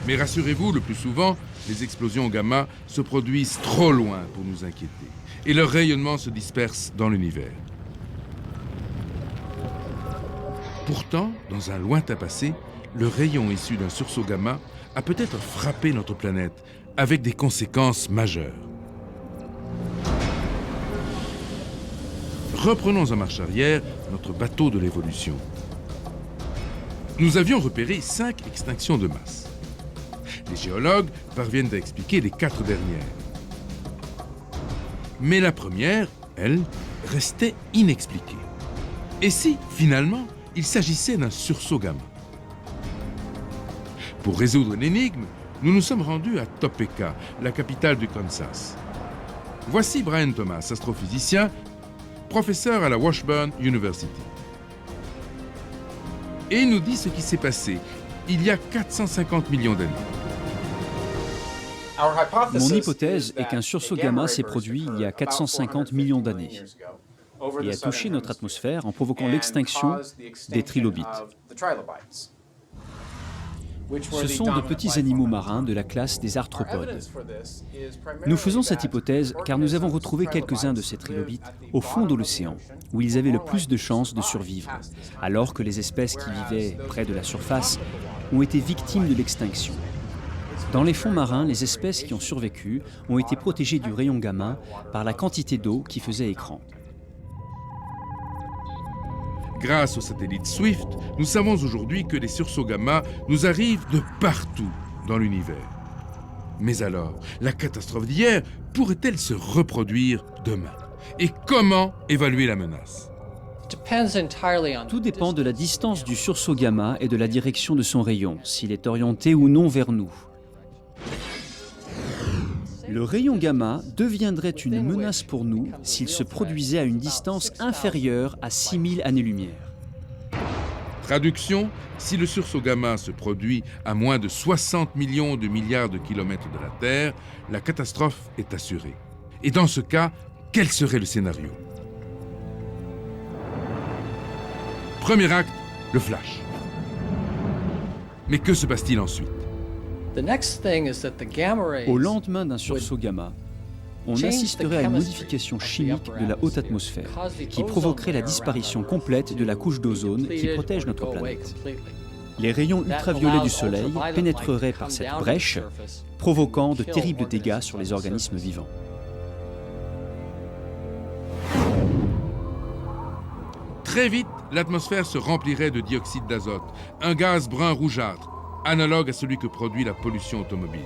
Mais rassurez-vous, le plus souvent, les explosions gamma se produisent trop loin pour nous inquiéter, et leur rayonnement se disperse dans l'univers. Pourtant, dans un lointain passé, le rayon issu d'un sursaut gamma a peut-être frappé notre planète, avec des conséquences majeures. Reprenons en marche arrière notre bateau de l'évolution. Nous avions repéré 5 extinctions de masse. Les géologues parviennent à expliquer les 4 dernières. Mais la première, elle, restait inexpliquée. Et si, finalement, il s'agissait d'un sursaut gamma? Pour résoudre l'énigme, nous nous sommes rendus à Topeka, la capitale du Kansas. Voici Brian Thomas, astrophysicien, professeur à la Washburn University. Et il nous dit ce qui s'est passé il y a 450 millions d'années. Mon hypothèse est qu'un sursaut gamma s'est produit il y a 450 millions d'années et a touché notre atmosphère en provoquant l'extinction des trilobites. Ce sont de petits animaux marins de la classe des arthropodes. Nous faisons cette hypothèse car nous avons retrouvé quelques-uns de ces trilobites au fond de l'océan, où ils avaient le plus de chances de survivre, alors que les espèces qui vivaient près de la surface ont été victimes de l'extinction. Dans les fonds marins, les espèces qui ont survécu ont été protégées du rayon gamma par la quantité d'eau qui faisait écran. Grâce au satellite Swift, nous savons aujourd'hui que les sursauts gamma nous arrivent de partout dans l'univers. Mais alors, la catastrophe d'hier pourrait-elle se reproduire demain? Et comment évaluer la menace? Tout dépend de la distance du sursaut gamma et de la direction de son rayon, s'il est orienté ou non vers nous. Le rayon gamma deviendrait une menace pour nous s'il se produisait à une distance inférieure à 6000 années-lumière. Traduction, si le sursaut gamma se produit à moins de 60 millions de milliards de kilomètres de la Terre, la catastrophe est assurée. Et dans ce cas, quel serait le scénario? Premier acte, le flash. Mais que se passe-t-il ensuite? Au lendemain d'un sursaut gamma, on assisterait à une modification chimique de la haute atmosphère qui provoquerait la disparition complète de la couche d'ozone qui protège notre planète. Les rayons ultraviolets du Soleil pénétreraient par cette brèche, provoquant de terribles dégâts sur les organismes vivants. Très vite, l'atmosphère se remplirait de dioxyde d'azote, un gaz brun rougeâtre, analogue à celui que produit la pollution automobile.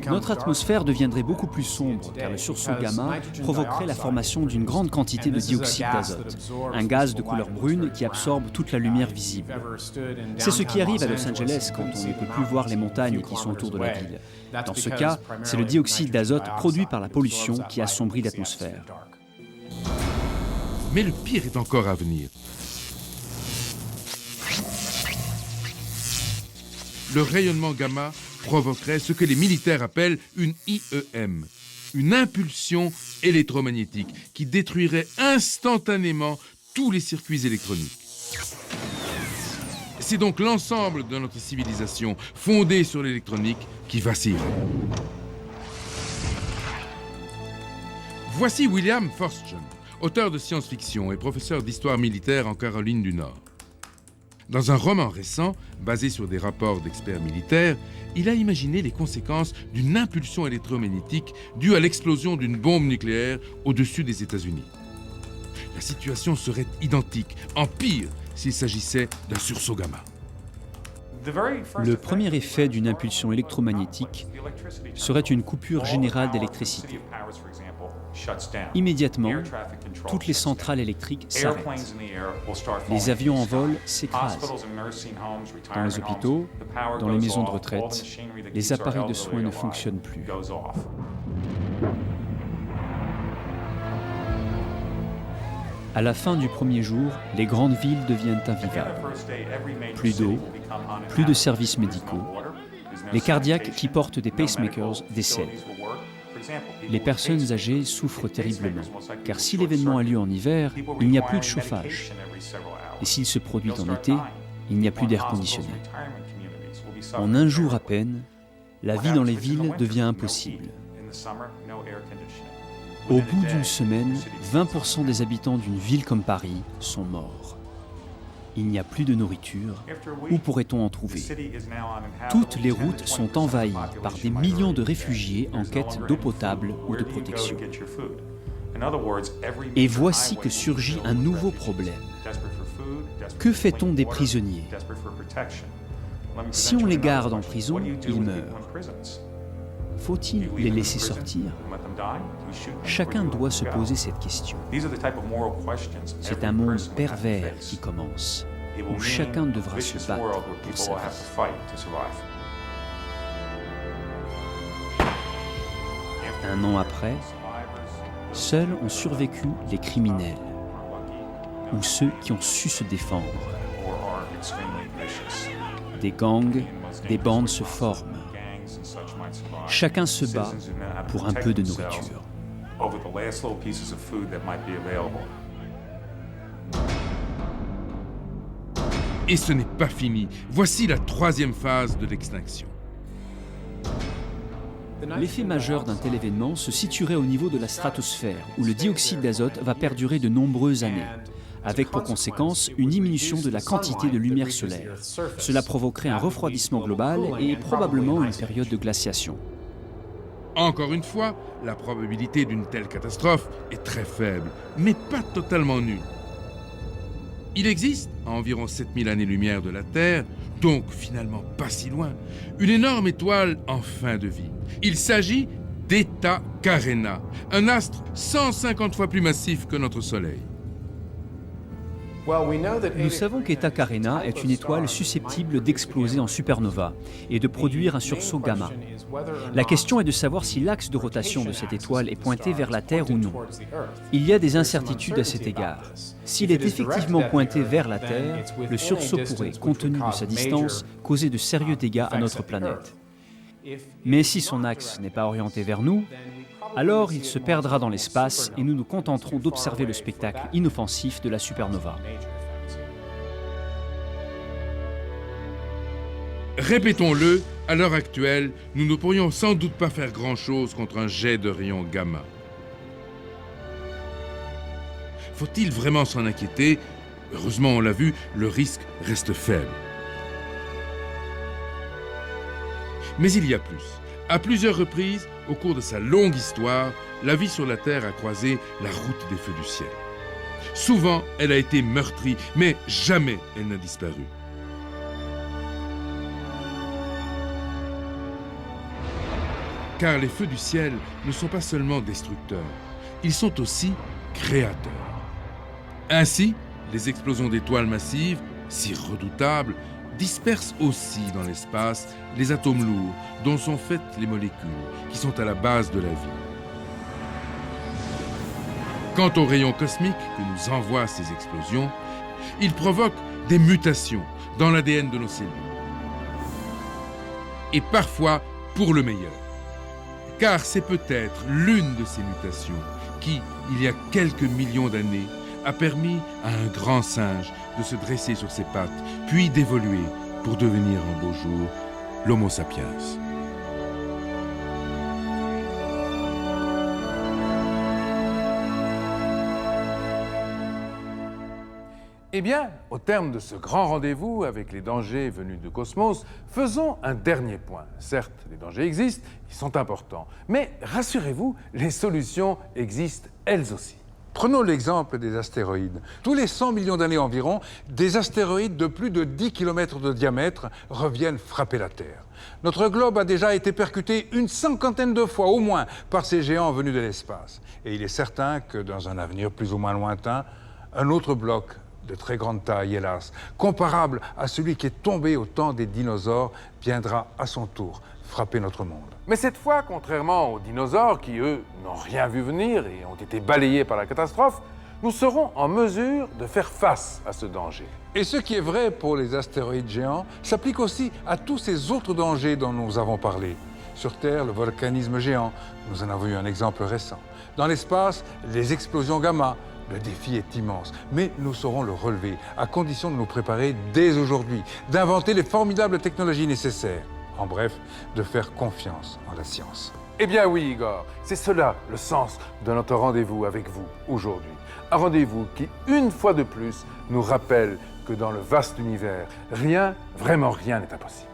Notre atmosphère deviendrait beaucoup plus sombre car le sursaut gamma provoquerait la formation d'une grande quantité de dioxyde d'azote, un gaz de couleur brune qui absorbe toute la lumière visible. C'est ce qui arrive à Los Angeles quand on ne peut plus voir les montagnes qui sont autour de la ville. Dans ce cas, c'est le dioxyde d'azote produit par la pollution qui assombrit l'atmosphère. Mais le pire est encore à venir. Le rayonnement gamma provoquerait ce que les militaires appellent une IEM, une impulsion électromagnétique qui détruirait instantanément tous les circuits électroniques. C'est donc l'ensemble de notre civilisation, fondée sur l'électronique, qui vacille. Voici William Forstchen, auteur de science-fiction et professeur d'histoire militaire en Caroline du Nord. Dans un roman récent, basé sur des rapports d'experts militaires, il a imaginé les conséquences d'une impulsion électromagnétique due à l'explosion d'une bombe nucléaire au-dessus des États-Unis. La situation serait identique, en pire, s'il s'agissait d'un sursaut gamma. Le premier effet d'une impulsion électromagnétique serait une coupure générale d'électricité. Immédiatement, toutes les centrales électriques s'arrêtent. Les avions en vol s'écrasent. Dans les hôpitaux, dans les maisons de retraite, les appareils de soins ne fonctionnent plus. À la fin du premier jour, les grandes villes deviennent invivables. Plus d'eau, plus de services médicaux. Les cardiaques qui portent des pacemakers décèdent. Les personnes âgées souffrent terriblement, car si l'événement a lieu en hiver, il n'y a plus de chauffage. Et s'il se produit en été, il n'y a plus d'air conditionné. En un jour à peine, la vie dans les villes devient impossible. Au bout d'une semaine, 20% des habitants d'une ville comme Paris sont morts. Il n'y a plus de nourriture. Où pourrait-on en trouver? Toutes les routes sont envahies par des millions de réfugiés en quête d'eau potable ou de protection. Et voici que surgit un nouveau problème. Que fait-on des prisonniers? Si on les garde en prison, ils meurent. Faut-il les laisser sortir? Chacun doit se poser cette question. C'est un monde pervers qui commence, où chacun devra se battre pour sa vie. Un an après, seuls ont survécu les criminels, ou ceux qui ont su se défendre. Des gangs, des bandes se forment. Chacun se bat pour un peu de nourriture. Et ce n'est pas fini. Voici la troisième phase de l'extinction. L'effet majeur d'un tel événement se situerait au niveau de la stratosphère, où le dioxyde d'azote va perdurer de nombreuses années, avec pour conséquence une diminution de la quantité de lumière solaire. Cela provoquerait un refroidissement global et probablement une période de glaciation. Encore une fois, la probabilité d'une telle catastrophe est très faible, mais pas totalement nulle. Il existe, à environ 7000 années-lumière de la Terre, donc finalement pas si loin, une énorme étoile en fin de vie. Il s'agit d'Eta Carina, un astre 150 fois plus massif que notre Soleil. Nous savons qu'Eta Carina est une étoile susceptible d'exploser en supernova et de produire un sursaut gamma. La question est de savoir si l'axe de rotation de cette étoile est pointé vers la Terre ou non. Il y a des incertitudes à cet égard. S'il est effectivement pointé vers la Terre, le sursaut pourrait, compte tenu de sa distance, causer de sérieux dégâts à notre planète. Mais si son axe n'est pas orienté vers nous, alors il se perdra dans l'espace et nous nous contenterons d'observer le spectacle inoffensif de la supernova. Répétons-le, à l'heure actuelle, nous ne pourrions sans doute pas faire grand-chose contre un jet de rayons gamma. Faut-il vraiment s'en inquiéter? Heureusement, on l'a vu, le risque reste faible. Mais il y a plus. À plusieurs reprises, au cours de sa longue histoire, la vie sur la Terre a croisé la route des feux du ciel. Souvent, elle a été meurtrie, mais jamais elle n'a disparu. Car les feux du ciel ne sont pas seulement destructeurs, ils sont aussi créateurs. Ainsi, les explosions d'étoiles massives, si redoutables, dispersent aussi dans l'espace les atomes lourds dont sont faites les molécules qui sont à la base de la vie. Quant aux rayons cosmiques que nous envoient ces explosions, ils provoquent des mutations dans l'ADN de nos cellules. Et parfois pour le meilleur. Car c'est peut-être l'une de ces mutations qui, il y a quelques millions d'années, a permis à un grand singe de se dresser sur ses pattes, puis d'évoluer pour devenir un beau jour l'Homo sapiens. Eh bien, au terme de ce grand rendez-vous avec les dangers venus du cosmos, faisons un dernier point. Certes, les dangers existent, ils sont importants, mais rassurez-vous, les solutions existent elles aussi. Prenons l'exemple des astéroïdes. Tous les 100 millions d'années environ, des astéroïdes de plus de 10 km de diamètre reviennent frapper la Terre. Notre globe a déjà été percuté une cinquantaine de fois au moins par ces géants venus de l'espace. Et il est certain que dans un avenir plus ou moins lointain, un autre bloc de très grande taille, hélas, comparable à celui qui est tombé au temps des dinosaures, viendra à son tour frapper notre monde. Mais cette fois, contrairement aux dinosaures qui, eux, n'ont rien vu venir et ont été balayés par la catastrophe, nous serons en mesure de faire face à ce danger. Et ce qui est vrai pour les astéroïdes géants s'applique aussi à tous ces autres dangers dont nous avons parlé. Sur Terre, le volcanisme géant, nous en avons eu un exemple récent. Dans l'espace, les explosions gamma. Le défi est immense, mais nous saurons le relever, à condition de nous préparer dès aujourd'hui, d'inventer les formidables technologies nécessaires. En bref, de faire confiance en la science. Eh bien oui, Igor, c'est cela le sens de notre rendez-vous avec vous aujourd'hui. Un rendez-vous qui, une fois de plus, nous rappelle que dans le vaste univers, rien, vraiment rien n'est impossible.